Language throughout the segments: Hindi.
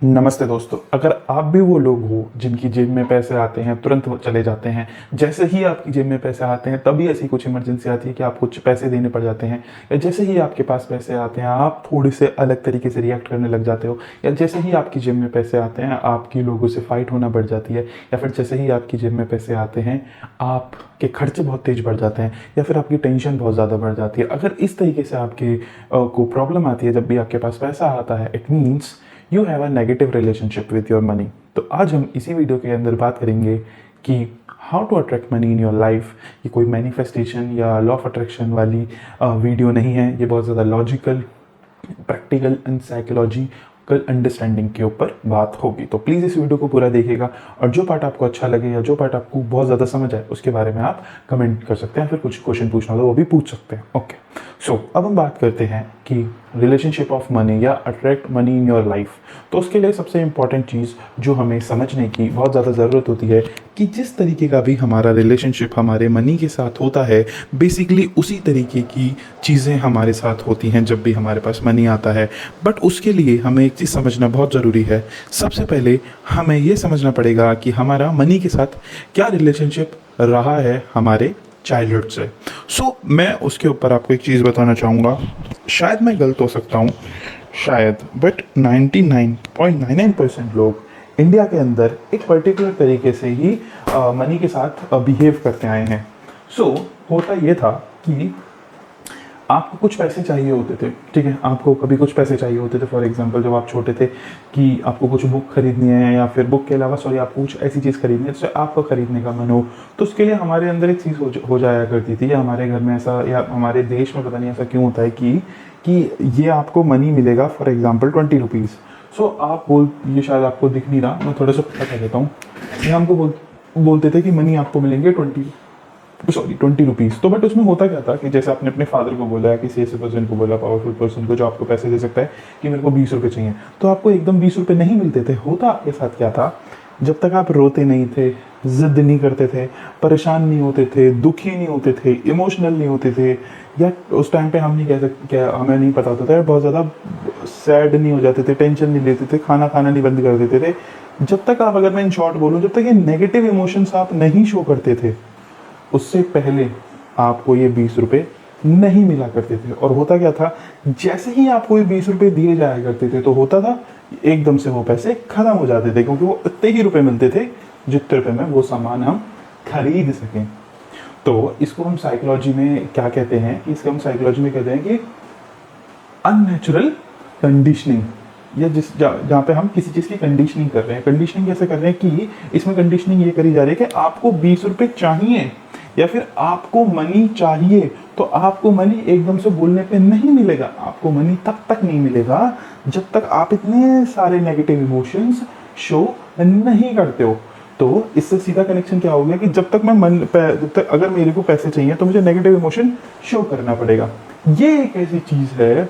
नमस्ते दोस्तों। अगर आप भी वो लोग हो जिनकी जेब में पैसे आते हैं तुरंत वो चले जाते हैं, जैसे ही आपकी जेब में पैसे आते हैं तभी ऐसी कुछ इमरजेंसी आती है कि आपको कुछ पैसे देने पड़ जाते हैं, या जैसे ही आपके पास पैसे आते हैं आप थोड़े से अलग तरीके से रिएक्ट करने लग जाते हो, या जैसे ही आपकी जेब में पैसे आते हैं आपकी लोगों से फाइट होना बढ़ जाती है, या फिर जैसे ही आपकी जेब में पैसे आते हैं आपके खर्चे बहुत तेज बढ़ जाते हैं, या फिर आपकी टेंशन बहुत ज़्यादा बढ़ जाती है। अगर इस तरीके से आपके को प्रॉब्लम आती है जब भी आपके पास पैसा आता है, it means you have a negative relationship with your money. तो आज हम इसी वीडियो के अंदर बात करेंगे कि how to attract money in your life. ये कोई मैनिफेस्टेशन या लॉ ऑफ अट्रैक्शन वाली वीडियो नहीं है, ये बहुत ज़्यादा logical, practical and psychological understanding के ऊपर बात होगी। तो प्लीज़ इस वीडियो को पूरा देखिएगा, और जो पार्ट आपको अच्छा लगे या जो पार्ट आपको बहुत ज़्यादा समझ आए उसके बारे में आप कमेंट कर सकते हैं, फिर कुछ क्वेश्चन पूछना हो तो वो भी पूछ सकते हैं। ओके, सो अब हम बात करते हैं कि रिलेशनशिप ऑफ मनी या attract money in your life. तो उसके लिए सबसे इंपॉर्टेंट चीज़ जो हमें समझने की बहुत ज़्यादा ज़रूरत होती है कि जिस तरीके का भी हमारा रिलेशनशिप हमारे मनी के साथ होता है, बेसिकली उसी तरीके की चीज़ें हमारे साथ होती हैं जब भी हमारे पास मनी आता है। बट उसके लिए हमें एक चीज़ समझना बहुत ज़रूरी है। सबसे पहले हमें ये समझना पड़ेगा कि हमारा मनी के साथ क्या रिलेशनशिप रहा है हमारे चाइल्डहुड से। मैं उसके ऊपर आपको एक चीज़ बताना चाहूँगा। शायद मैं गलत हो सकता हूँ, शायद, बट 99.99% लोग इंडिया के अंदर एक पर्टिकुलर तरीके से ही मनी के साथ बिहेव करते आए हैं। होता ये था कि आपको कुछ पैसे चाहिए होते थे, ठीक है, आपको कभी कुछ पैसे चाहिए होते थे। फॉर एग्जांपल जब आप छोटे थे कि आपको कुछ बुक खरीदनी है, या फिर बुक के अलावा आपको कुछ ऐसी चीज़ खरीदनी है जिससे आपको खरीदने का मन हो, तो उसके लिए हमारे अंदर एक चीज़ हो जाया करती थी, या हमारे घर में ऐसा, या हमारे देश में पता नहीं ऐसा क्यों होता है कि ये आपको मनी मिलेगा, फॉर एग्जाम्पल 20 रुपीज़। ये शायद आपको दिख नहीं रहा, मैं थोड़ा सा पता कर देता हूँ। ये हमको बोलते थे कि मनी आपको मिलेंगे 20 रुपीज़। तो बट उसमें होता क्या था कि जैसे आपने अपने फादर को बोला, या किसी ऐसे पर्सन को बोला, पावरफुल पर्सन को जो आपको पैसे दे सकता है, कि मेरे को 20 रुपये चाहिए, तो आपको एकदम 20 रुपये नहीं मिलते थे। होता आपके साथ क्या था, जब तक आप रोते नहीं थे, जिद नहीं करते थे, परेशान नहीं होते थे, दुखी नहीं होते थे, इमोशनल नहीं होते थे, या उस टाइम पे हम नहीं कह सकते, क्या हमें नहीं पता होता था, बहुत ज़्यादा सैड नहीं हो जाते थे, टेंशन नहीं लेते थे, खाना खाना नहीं बंद कर देते थे, जब तक आप, अगर मैं इन शॉर्ट बोलूँ, जब तक ये नेगेटिव इमोशंस आप नहीं शो करते थे, उससे पहले आपको ये 20 रुपये नहीं मिला करते थे। और होता क्या था, जैसे ही आपको ये 20 रुपये दिए जाया करते थे तो होता था एकदम से वो पैसे खत्म हो जाते थे, क्योंकि वो इतने ही रुपए मिलते थे जितने रुपए में वो सामान हम खरीद सकें। तो इसको हम साइकोलॉजी में क्या कहते हैं, इसको हम साइकोलॉजी में कहते हैं कि अननेचुरल कंडीशनिंग, या जहाँ पे हम किसी चीज़ की कंडीशनिंग कर रहे हैं। कंडीशनिंग कैसे कर रहे हैं कि इसमें कंडीशनिंग ये करी जा रही है कि आपको 20 रुपये चाहिए, या फिर आपको मनी चाहिए, तो आपको मनी एकदम से बोलने पे नहीं मिलेगा। आपको मनी तब तक नहीं मिलेगा जब तक आप इतने सारे नेगेटिव इमोशंस शो नहीं करते हो। तो इससे सीधा कनेक्शन क्या हो गया कि जब तक अगर मेरे को पैसे चाहिए तो मुझे नेगेटिव इमोशन शो करना पड़ेगा। ये एक ऐसी चीज़ है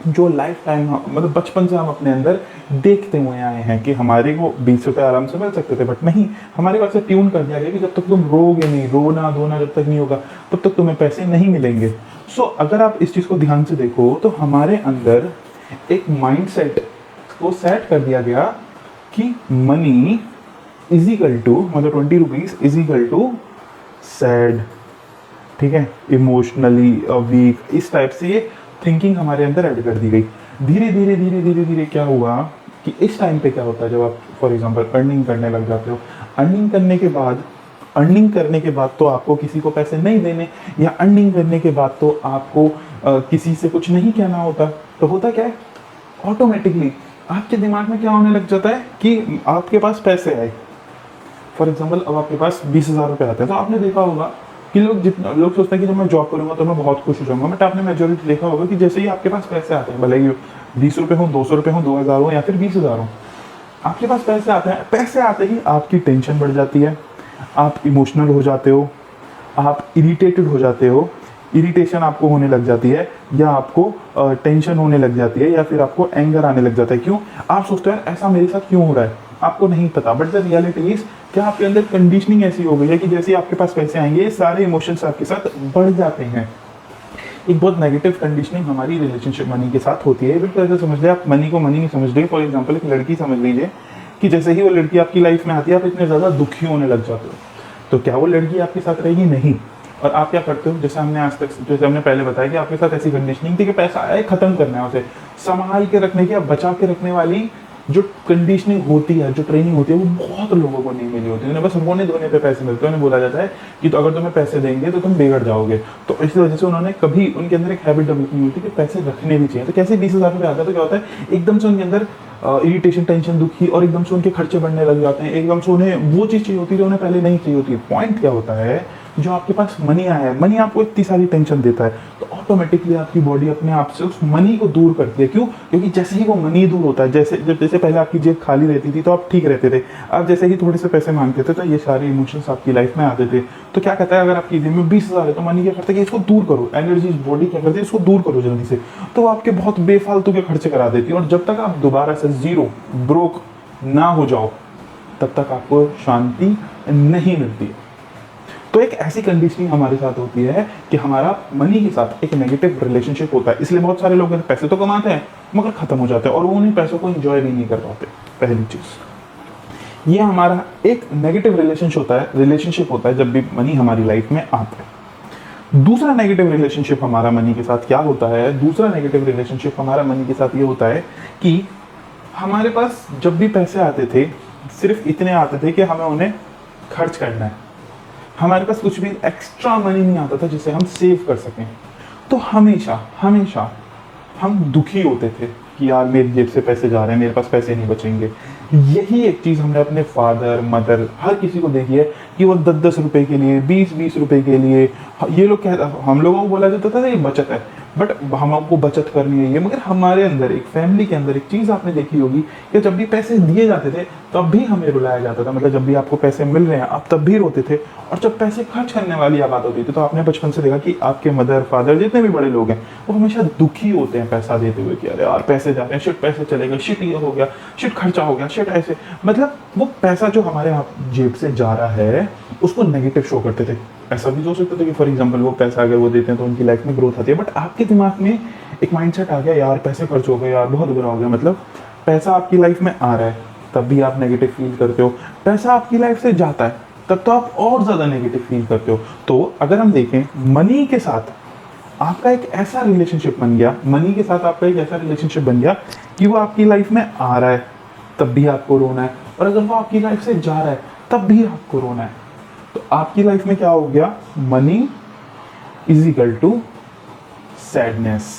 जो लाइफ टाइम, मतलब बचपन से हम अपने अंदर देखते हुए आए हैं कि हमारे को 20 रुपये आराम से मिल सकते थे, बट नहीं, हमारे पास से ट्यून कर दिया गया कि जब तक तुम रोगे नहीं, रोना धोना जब तक नहीं होगा तब तक तुम्हें पैसे नहीं मिलेंगे। अगर आप इस चीज़ को ध्यान से देखो तो हमारे अंदर एक माइंडसेट को सेट कर दिया गया कि मनी इज इक्वल टू, मतलब 20 rupees is equal to sad, ठीक है, इमोशनली वीक, इस टाइप से ये थिंकिंग हमारे अंदर ऐड कर दी गई। धीरे धीरे धीरे धीरे धीरे क्या हुआ कि इस टाइम पे क्या होता है, जब आप फॉर एग्जांपल अर्निंग करने लग जाते हो, अर्निंग करने के बाद तो आपको किसी को पैसे नहीं देने, या अर्निंग करने के बाद तो आपको किसी से कुछ नहीं कहना होता, तो होता क्या है, ऑटोमेटिकली आपके दिमाग में क्या होने लग जाता है कि आपके पास पैसे आए। फॉर एग्जाम्पल अब आपके पास 20,000 रुपये आते हैं, तो आपने देखा होगा कि लोग सोचते हैं कि जब मैं जॉब करूंगा तो मैं बहुत खुश हो जाऊंगा, बट आपने मेजोरिटी देखा होगा कि जैसे ही आपके पास पैसे आते हैं, भले ही 20 रुपये हो, 200 रुपये हो, 2,000 हो, या फिर 20,000 हो, आपके पास पैसे आते हैं, पैसे आते ही आपकी टेंशन बढ़ जाती है, आप इमोशनल हो जाते हो, आप इरिटेटेड हो जाते हो, इरिटेशन आपको होने लग जाती है, या आपको टेंशन होने लग जाती है, या फिर आपको एंगर आने लग जाता है। क्यों? आप सोचते हैं ऐसा मेरे साथ क्यों हो रहा है, आपको नहीं पता, बट द रियलिटी इज क्या आपके अंदर कंडीशनिंग ऐसी हो गई है कि जैसे ही आपके पास पैसे आएंगे सारे इमोशंस आपके साथ बढ़ जाते हैं। एक बहुत नेगेटिव कंडीशनिंग हमारी रिलेशनशिप मनी के साथ होती है। बिल्कुल ऐसे समझ ले, आप मनी को मनी नहीं समझ रहे। फॉर एग्जाम्पल एक लड़की समझ लीजिए कि जैसे ही वो लड़की आपकी लाइफ में आती है आप इतने ज़्यादा दुखी होने लग जाते हो, तो क्या वो लड़की आपके साथ रहेगी? नहीं। और आप क्या करते हो, जैसे हमने आज तक, जैसे हमने पहले बताया कि आपके साथ ऐसी कंडीशनिंग थी कि पैसा आए खत्म करना है, उसे संभाल के रखने की या बचा के रखने वाली जो कंडीशनिंग होती है, जो ट्रेनिंग होती है, वो बहुत लोगों को नहीं मिली होती है। उन्हें बस रोने धोने पे पैसे मिलते हैं। उन्हें बोला जाता है कि तो अगर तुम्हें पैसे देंगे तो तुम बिगड़ जाओगे। तो इस वजह से उन्होंने कभी, उनके अंदर एक हैबिट डेवलप नहीं होती कि पैसे रखने भी चाहिए। तो कैसे 20,000 रुपये आता है तो क्या होता है, एकदम से उनके अंदर इरिटेशन, टेंशन, दुखी, और एकदम से उनके खर्चे बढ़ने लग जाते हैं। एकदम से उन्हें वो चीज़ चाहिए होती है जो उन्हें पहले नहीं चाहिए होती। पॉइंट क्या होता है, जो आपके पास मनी आया है, मनी आपको इतनी सारी टेंशन देता है, तो ऑटोमेटिकली आपकी बॉडी अपने आप से उस मनी को दूर करती है। क्यों? क्योंकि जैसे ही वो मनी दूर होता है, जैसे पहले आपकी जेब खाली रहती थी तो आप ठीक रहते थे, आप जैसे ही थोड़े से पैसे मांगते थे तो ये सारे इमोशंस आपकी लाइफ में आते थे। तो क्या कहता है, अगर आपकी जेब में 20,000 है तो मनी क्या करता है कि इसको दूर करो, एनर्जी बॉडी क्या करती है, इसको दूर करो जल्दी से। तो वो आपके बहुत बेफालतू के खर्चे करा देती है, और जब तक आप दोबारा से जीरो ब्रोक ना हो जाओ तब तक आपको शांति नहीं मिलती है। तो एक ऐसी कंडीशनिंग हमारे साथ होती है कि हमारा मनी के साथ एक नेगेटिव रिलेशनशिप होता है। इसलिए बहुत सारे लोग पैसे तो कमाते हैं मगर खत्म हो जाते हैं, और वो उन्हीं पैसों को एंजॉय भी नहीं कर पाते। पहली चीज ये हमारा एक नेगेटिव रिलेशनशिप होता है जब भी मनी हमारी लाइफ में आता है। दूसरा नेगेटिव रिलेशनशिप हमारा मनी के साथ क्या होता है, दूसरा नेगेटिव रिलेशनशिप हमारा मनी के साथ ये होता है कि हमारे पास जब भी पैसे आते थे सिर्फ इतने आते थे कि हमें उन्हें खर्च करना है। हमारे पास कुछ भी एक्स्ट्रा मनी नहीं आता था जिसे हम सेव कर सकें। तो हमेशा हमेशा हम दुखी होते थे कि यार मेरी जेब से पैसे जा रहे हैं, मेरे पास पैसे नहीं बचेंगे। यही एक चीज़ हमने अपने फादर, मदर, हर किसी को देखी है कि वो 10-10 रुपए के लिए, 20-20 रुपए के लिए, ये लोग हम लोगों को बोला जाता था ये बचत है, बट हमको बचत करनी है ये। मगर हमारे अंदर, एक फैमिली के अंदर एक चीज़ आपने देखी होगी कि जब भी पैसे दिए जाते थे तब भी हमें रुलाया जाता था। मतलब जब भी आपको पैसे मिल रहे हैं आप तब भी रोते थे, और जब पैसे खर्च करने वाली बात होती थी तो आपने बचपन से देखा कि आपके मदर, फादर, जितने भी बड़े लोग हैं वो हमेशा दुखी होते हैं पैसा देते हुए कि अरे यार पैसे जा रहे हैं, शिट पैसे चले गए, शिट ये हो गया, शिट खर्चा हो गया, शिट ऐसे। मतलब वो पैसा जो हमारे जेब से जा रहा है उसको नेगेटिव शो करते थे। ऐसा भी हो सकता था कि फॉर एग्जांपल वो पैसा अगर वो देते हैं तो उनकी लाइफ में ग्रोथ आती है, बट आपके दिमाग में एक माइंडसेट आ गया यार पैसे खर्च हो गए, यार बहुत बुरा हो गया। मतलब पैसा आपकी लाइफ में आ रहा है तब भी आप नेगेटिव फील करते हो, पैसा आपकी लाइफ से जाता है तब तो आप और ज़्यादा नेगेटिव फील करते हो। तो अगर हम देखें मनी के साथ आपका एक ऐसा रिलेशनशिप बन गया, मनी के साथ आपका एक ऐसा रिलेशनशिप बन गया कि वो आपकी लाइफ में आ रहा है तब भी आपको रोना है, और अगर वो आपकी लाइफ से जा रहा है तब भी आपको रोना है। तो आपकी लाइफ में क्या हो गया, money is equal to sadness.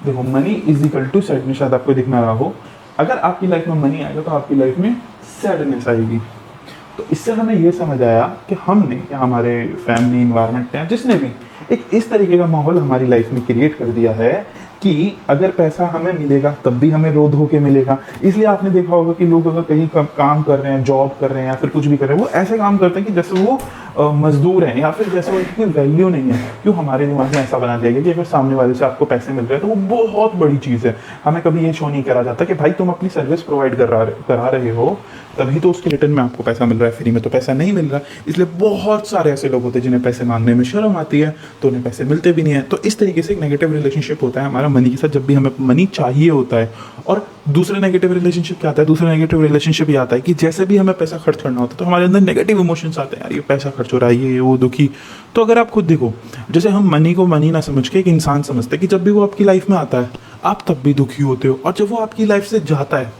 देखो money is equal to sadness, शायद आपको दिखना रहा हो। अगर आपकी लाइफ में मनी आएगा तो आपकी लाइफ में सैडनेस आएगी। तो इससे हमें ये समझ आया कि हमने या हमारे फैमिली इन्वायरमेंट ने, जिसने भी एक इस तरीके का माहौल हमारी लाइफ में क्रिएट कर दिया है कि अगर पैसा हमें मिलेगा तब भी हमें रो धो के मिलेगा। इसलिए आपने देखा होगा कि लोग अगर कहीं काम कर रहे हैं, जॉब कर रहे हैं या फिर कुछ भी कर रहे हैं, वो ऐसे काम करते हैं कि जैसे वो मजदूर हैं या फिर जैसे उनकी वैल्यू नहीं है। क्यों? हमारे दिमाग में ऐसा बना दिया गया कि अगर सामने वाले से आपको पैसे मिल रहे हैं तो वो बहुत बड़ी चीज़ है। हमें कभी ये शो नहीं करा जाता कि भाई तुम अपनी सर्विस प्रोवाइड करा रहे हो तभी तो उसके रिटर्न में आपको पैसा मिल रहा है, फ्री में तो पैसा नहीं मिल रहा। इसलिए बहुत सारे ऐसे लोग होते हैं जिन्हें पैसे मांगने में शर्म आती है तो उन्हें पैसे मिलते भी नहीं है। तो इस तरीके से एक नेगेटिव रिलेशनशिप होता है हमारा मनी के साथ जब भी हमें मनी चाहिए होता है। और दूसरा नेगेटिव रिलेशनशिप क्या आता है? दूसरा नेगेटिव रिलेशनशिप ये आता है कि जैसे भी हमें पैसा खर्च करना होता है तो हमारे अंदर नेगेटिव इमोशंस आते हैं, यार ये पैसा खर्च हो रहा है, ये वो दुखी। तो अगर आप खुद देखो, जैसे हम मनी को मनी ना समझ के एक इंसान समझते हैं कि जब भी वो आपकी लाइफ में आता है आप तब भी दुखी होते हो, और जब वो आपकी लाइफ से जाता है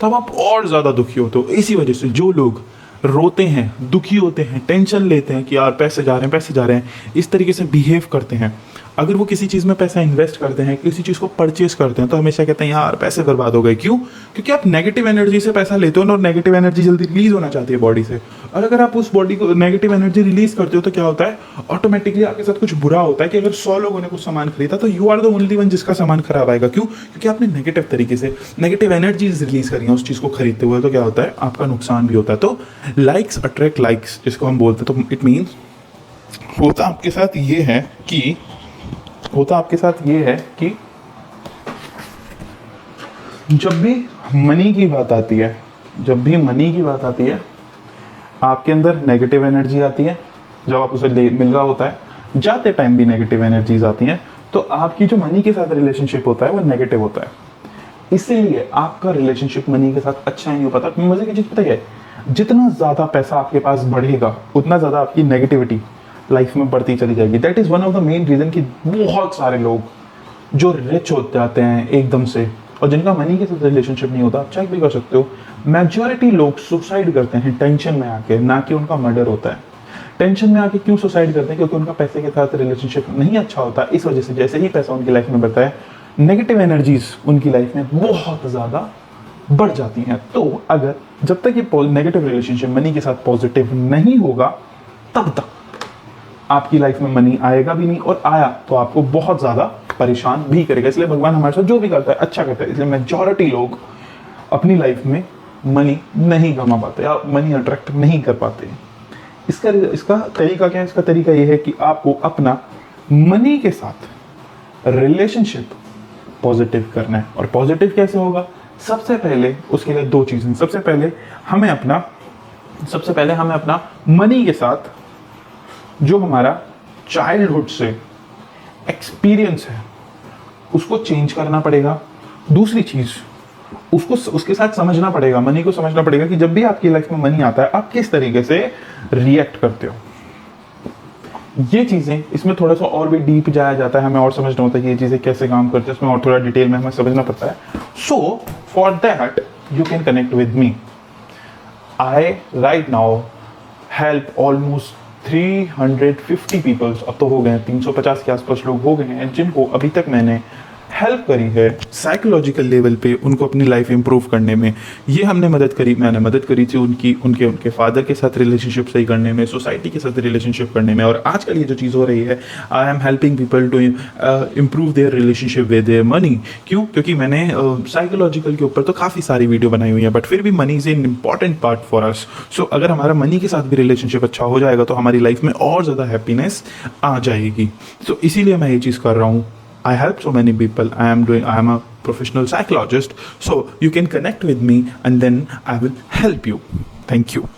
तब आप और ज़्यादा दुखी होते हो। इसी वजह से जो लोग रोते हैं, दुखी होते हैं, टेंशन लेते हैं कि यार पैसे जा रहे हैं, पैसे जा रहे हैं, इस तरीके से बिहेव करते हैं, अगर वो किसी चीज़ में पैसा इन्वेस्ट करते हैं, किसी चीज़ को परचेज करते हैं तो हमेशा कहते हैं यार पैसे बर्बाद हो गए। क्यों? क्योंकि आप नेगेटिव एनर्जी से पैसा लेते हो ना, और नेगेटिव एनर्जी जल्दी रिलीज होना चाहती है बॉडी से। और अगर आप उस बॉडी को नेगेटिव एनर्जी रिलीज करते हो तो क्या होता है, ऑटोमेटिकली आपके साथ कुछ बुरा होता है कि अगर 100 लोगों ने कुछ सामान खरीदा तो you are the only one जिसका सामान खराब आएगा। क्यों? क्योंकि आपने नेगेटिव तरीके से नेगेटिव एनर्जीज रिलीज करी हैं उस चीज़ को खरीदते हुए, तो क्या होता है आपका नुकसान भी होता है। तो लाइक्स अट्रैक्ट लाइक्स जिसको हम बोलते हैं, तो इट मीन्स होता आपके साथ ये है कि जब भी मनी की बात आती है आपके अंदर नेगेटिव एनर्जी आती है। जब आप उसे मिल रहा होता है जाते टाइम भी नेगेटिव एनर्जीज आती हैं। तो आपकी जो मनी के साथ रिलेशनशिप होता है वो नेगेटिव होता है, इसीलिए आपका रिलेशनशिप मनी के साथ अच्छा नहीं हो पाता। मजे की चीज पता है, जितना ज्यादा पैसा आपके पास बढ़ेगा उतना ज्यादा आपकी नेगेटिविटी लाइफ में बढ़ती चली जाएगी। That is one of the main reason कि बहुत सारे लोग जो रिच हो जाते हैं एकदम से और जिनका मनी के साथ रिलेशनशिप नहीं होता, आप चेक भी कर सकते हो, मेजॉरिटी लोग सुसाइड करते हैं टेंशन में आके, ना कि उनका मर्डर होता है। टेंशन में आके क्यों सुसाइड करते हैं? क्योंकि उनका पैसे के साथ रिलेशनशिप नहीं अच्छा होता। इस वजह से जैसे ही पैसा उनकी लाइफ में बढ़ता है, नेगेटिव एनर्जीज उनकी लाइफ में बहुत ज़्यादा बढ़ जाती हैं। तो अगर जब तक ये नेगेटिव रिलेशनशिप मनी के साथ पॉजिटिव नहीं होगा, तब तक आपकी लाइफ में मनी आएगा भी नहीं, और आया तो आपको बहुत ज़्यादा परेशान भी करेगा। इसलिए भगवान हमारे साथ जो भी करता है अच्छा करता है। इसलिए मेजॉरिटी लोग अपनी लाइफ में मनी नहीं कमा पाते या मनी अट्रैक्ट नहीं कर पाते। इसका तरीका क्या है? इसका तरीका ये है कि आपको अपना मनी के साथ रिलेशनशिप पॉजिटिव करना है। और पॉजिटिव कैसे होगा? सबसे पहले उसके लिए दो चीज़ें। सबसे पहले हमें अपना मनी के साथ जो हमारा चाइल्डहुड से एक्सपीरियंस है उसको चेंज करना पड़ेगा। दूसरी चीज़, उसके साथ समझना पड़ेगा, मनी को समझना पड़ेगा कि जब भी आपकी लाइफ में मनी आता है आप किस तरीके से रिएक्ट करते हो। ये चीज़ें, इसमें थोड़ा सा और भी डीप जाया जाता है, हमें और समझना होता है कि ये चीज़ें कैसे काम करती है, इसमें और थोड़ा डिटेल में हमें समझना पड़ता है। So for that you can connect with me. I right now help almost 350 peoples, अब तो हो गए 350 के आसपास लोग हो गए हैं जिनको अभी तक मैंने हेल्प करी है साइकोलॉजिकल लेवल पे, उनको अपनी लाइफ इंप्रूव करने में। ये मैंने मदद करी थी उनके फादर के साथ रिलेशनशिप सही करने में, सोसाइटी के साथ रिलेशनशिप करने में। और आजकल ये जो चीज़ हो रही है, I am helping people to improve their relationship with their money. क्यों? क्योंकि मैंने साइकोलॉजिकल के ऊपर तो काफ़ी सारी वीडियो बनाई हुई है, बट फिर भी money is an important part for us. So अगर हमारा मनी के साथ भी रिलेशनशिप अच्छा हो जाएगा तो हमारी लाइफ में और ज़्यादा हैप्पीनेस आ जाएगी। सो इसीलिए मैं ये चीज़ कर रहा हूँ। I help so many people. I am a professional psychologist. So you can connect with me and then I will help you. Thank you.